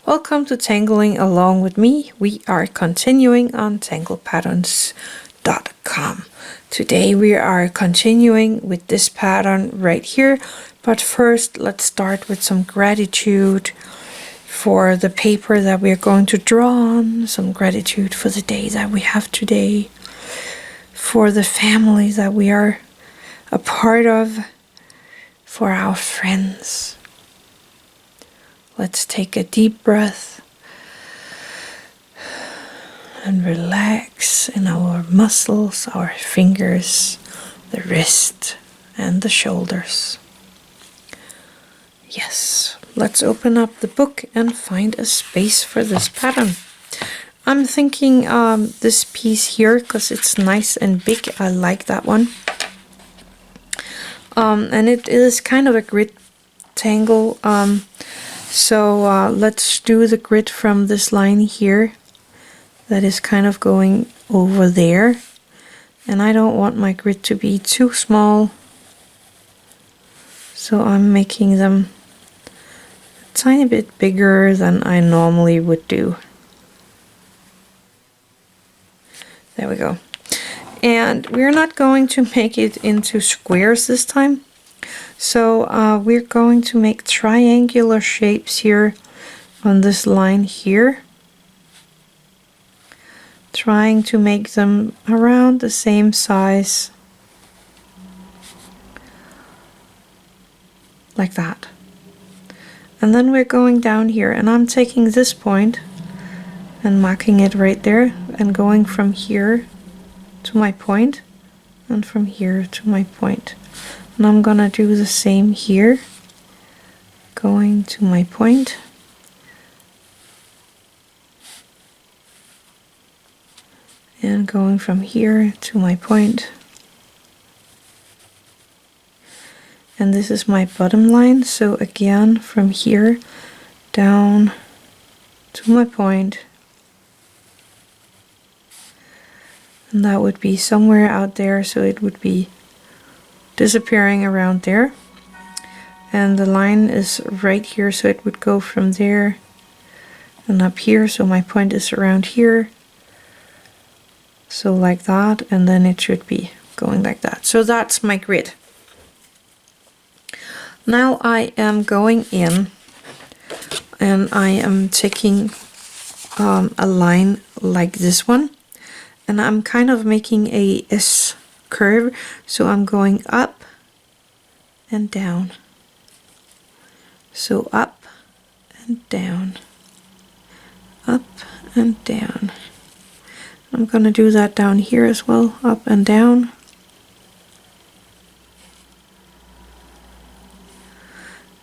Welcome to Tangling along with me. We are continuing on tanglepatterns.com. Today we are continuing with this pattern right here, but first let's start with some gratitude for the paper that we are going to draw on, some gratitude for the day that we have today, for the family that we are a part of, for our friends. Let's take a deep breath and relax in our muscles, our fingers, the wrist, and the shoulders. Yes, let's open up the book and find a space for this pattern. I'm thinking this piece here because it's nice and big. I like that one. And it is kind of a grid tangle. So let's do the grid from this line here that is kind of going over there, and I don't want my grid to be too small, so I'm making them a tiny bit bigger than I normally would do. There we go. And we're not going to make it into squares this time. So we're going to make triangular shapes here on this line here, trying to make them around the same size, like that. And then we're going down here, and I'm taking this point and marking it right there and going from here to my point and from here to my point. And I'm gonna do the same here, going to my point, and going from here to my point. And this is my bottom line, so again from here down to my point, and that would be somewhere out there, so it would be disappearing around there, and the line is right here, so it would go from there and up here, so my point is around here, so like that, and then it should be going like that. So that's my grid. Now I am going in and I am taking a line like this one, and I'm kind of making a S curve, so I'm going up and down, so up and down, up and down. I'm gonna do that down here as well, up and down,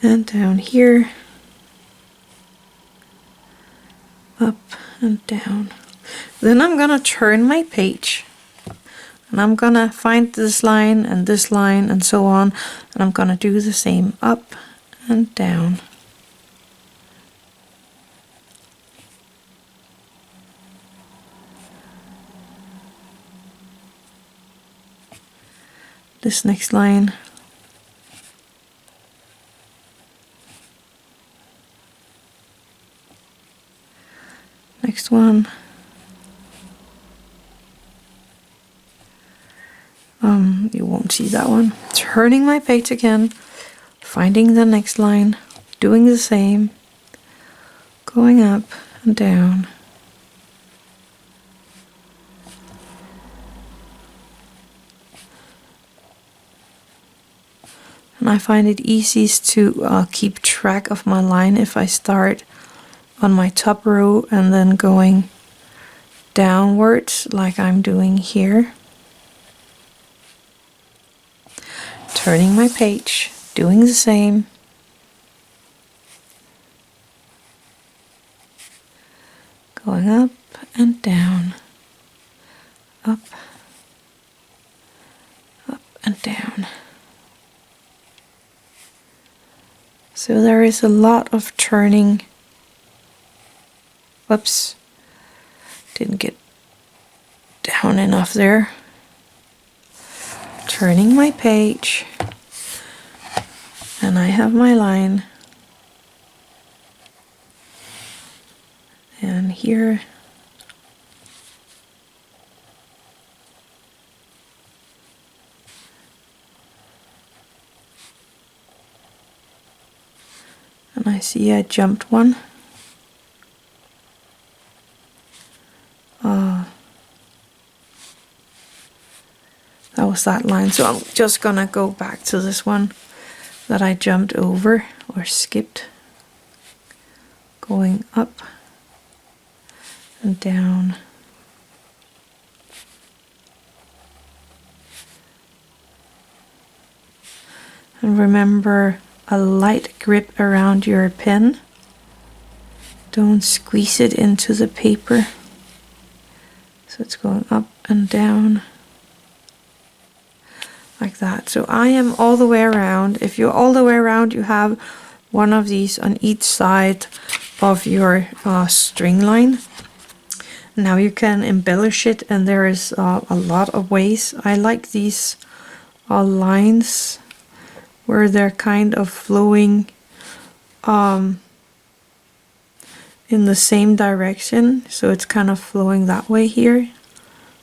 and down here, up and down. Then I'm gonna turn my page, and I'm gonna find this line and so on, and I'm gonna do the same up and down. This next line. Next one. You won't see that one. Turning my page again, finding the next line, doing the same, going up and down. And I find it easiest to keep track of my line if I start on my top row and then going downwards like I'm doing here. Turning my page, doing the same, going up and down, up, up and down. So there is a lot of turning. Whoops, didn't get down enough there. Turning my page, and I have my line, And here. And I see I jumped one. That was that line. So I'm just gonna go back to this one that I jumped over or skipped. Going up and down. And remember a light grip around your pen. Don't squeeze it into the paper. So it's going up and down like that. So I am all the way around. If you're all the way around, you have one of these on each side of your string line. Now you can embellish it, and there is a lot of ways. I like these lines where they're kind of flowing in the same direction. So it's kind of flowing that way here,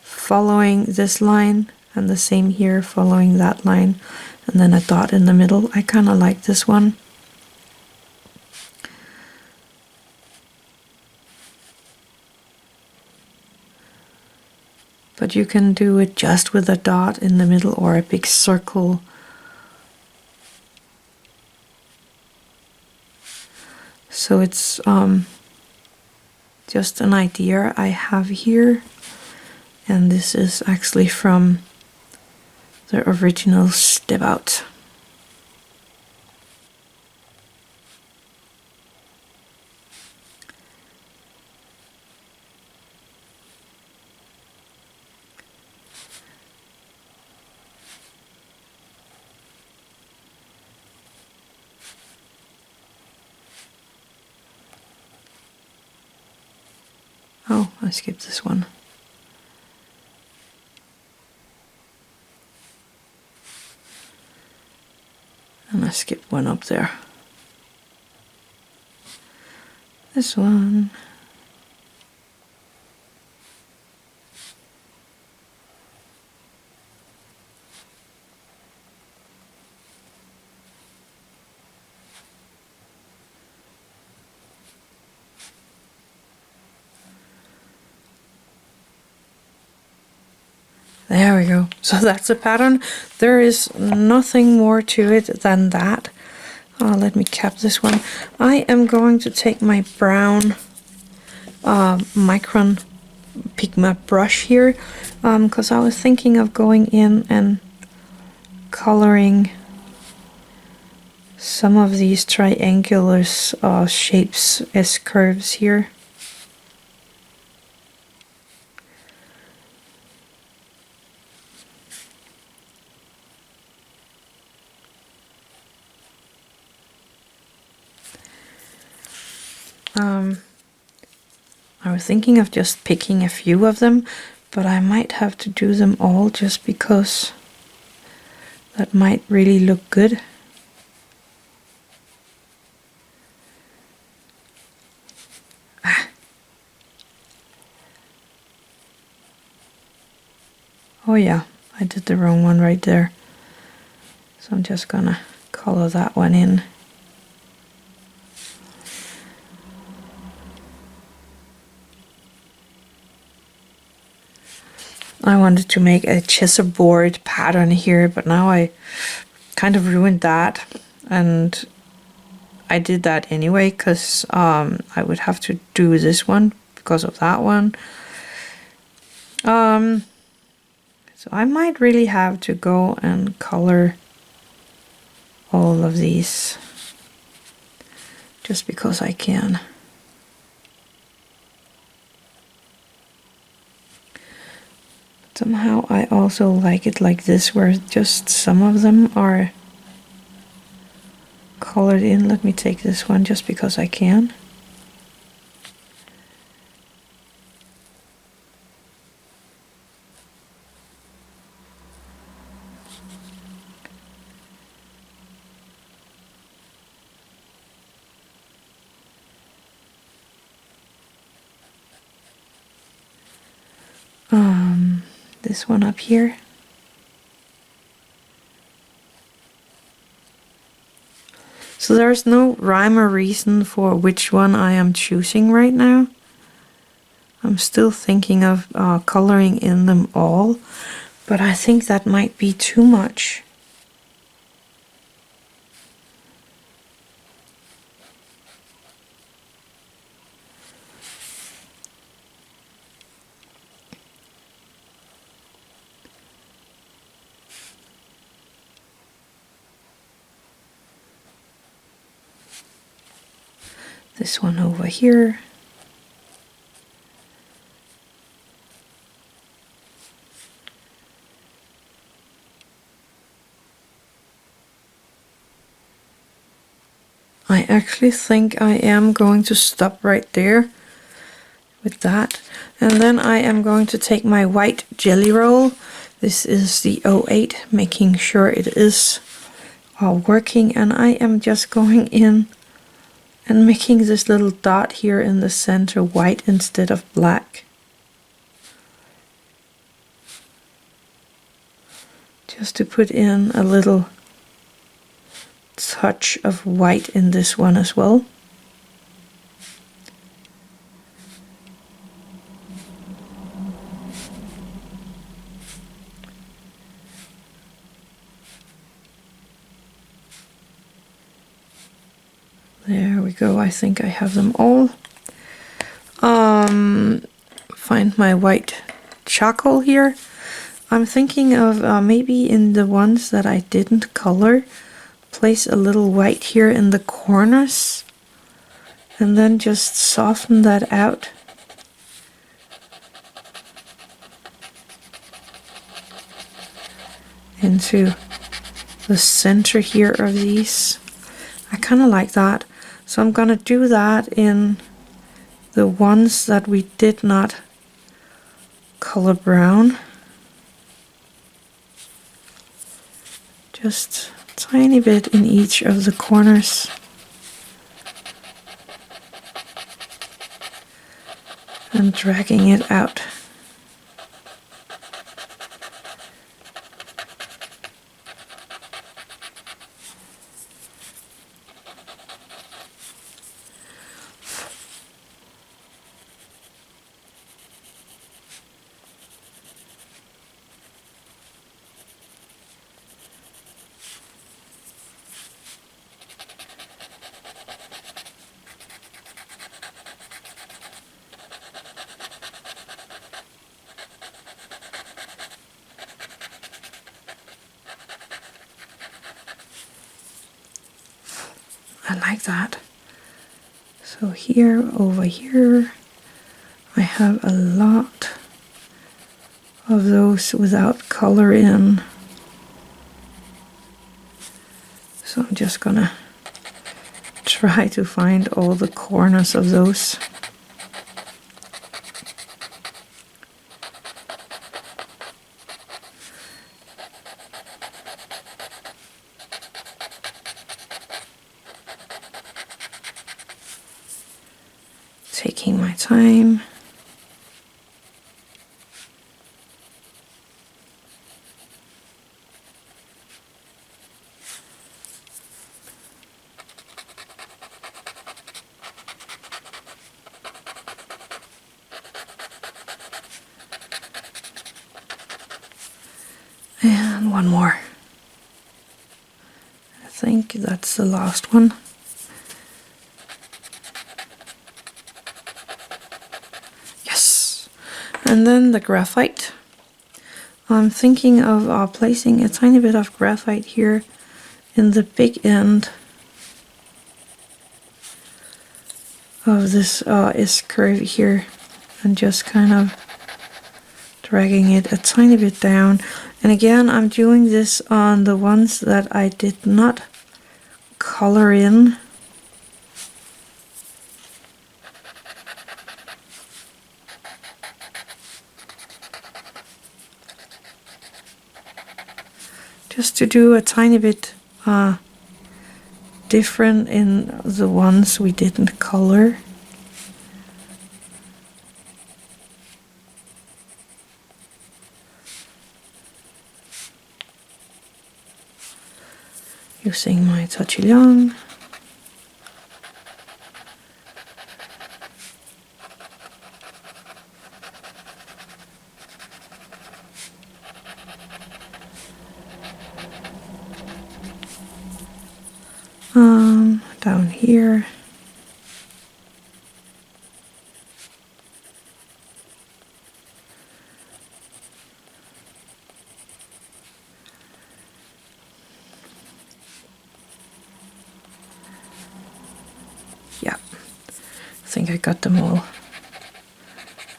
following this line, and the same here following that line, and then a dot in the middle. I kind of like this one. But you can do it just with a dot in the middle or a big circle. So it's just an idea I have here, and this is actually from the original Step Out. Oh, I skipped this one. And I skipped one up there. This one. There we go. So that's a pattern. There is nothing more to it than that. Let me cap this one. I am going to take my brown Micron Pigma brush here, because I was thinking of going in and coloring some of these triangular shapes as curves here. I was thinking of just picking a few of them, but I might have to do them all just because that might really look good. Oh yeah, I did the wrong one right there. So I'm just gonna color that one in. I wanted to make a chessboard pattern here, but now I kind of ruined that, and I did that anyway because I would have to do this one because of that one. So I might really have to go and color all of these just because I can. Somehow I also like it like this, where just some of them are colored in. Let me take this one just because I can. this one up here. So there's no rhyme or reason for which one I am choosing right now. I'm still thinking of coloring in them all, but I think that might be too much. This one over here. I actually think I am going to stop right there with that. And then I am going to take my white jelly roll. This is the 08, making sure it is all working. And I am just going in and making this little dot here in the center white instead of black. Just to put in a little touch of white in this one as well. There we go. I think I have them all. Find my white charcoal here. I'm thinking of maybe in the ones that I didn't color, place a little white here in the corners and then just soften that out. Into the center here of these. I kind of like that. So I'm gonna do that in the ones that we did not color brown. Just a tiny bit in each of the corners. And dragging it out. I like that. So here, over here, I have a lot of those without color in. So I'm just gonna try to find all the corners of those. Taking my time. And one more. I think that's the last one. And then the graphite. I'm thinking of placing a tiny bit of graphite here in the big end of this S-curve here and just kind of dragging it a tiny bit down. And again, I'm doing this on the ones that I did not color in. Just to do a tiny bit different in the ones we didn't color. using my Tortillion. Down here. Yeah, I think I got them all.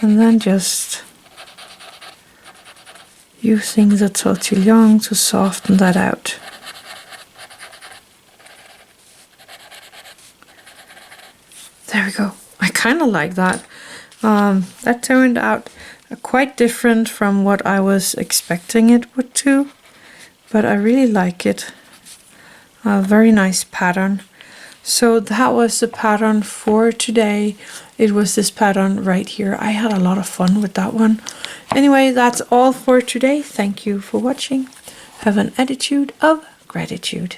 And then just using the Tortillion to soften that out. There we go. I kind of like that. That turned out quite different from what I was expecting it would do, but I really like it. A very nice pattern. So that was the pattern for today. It was this pattern right here. I had a lot of fun with that one. Anyway, that's all for today. Thank you for watching. Have an attitude of gratitude.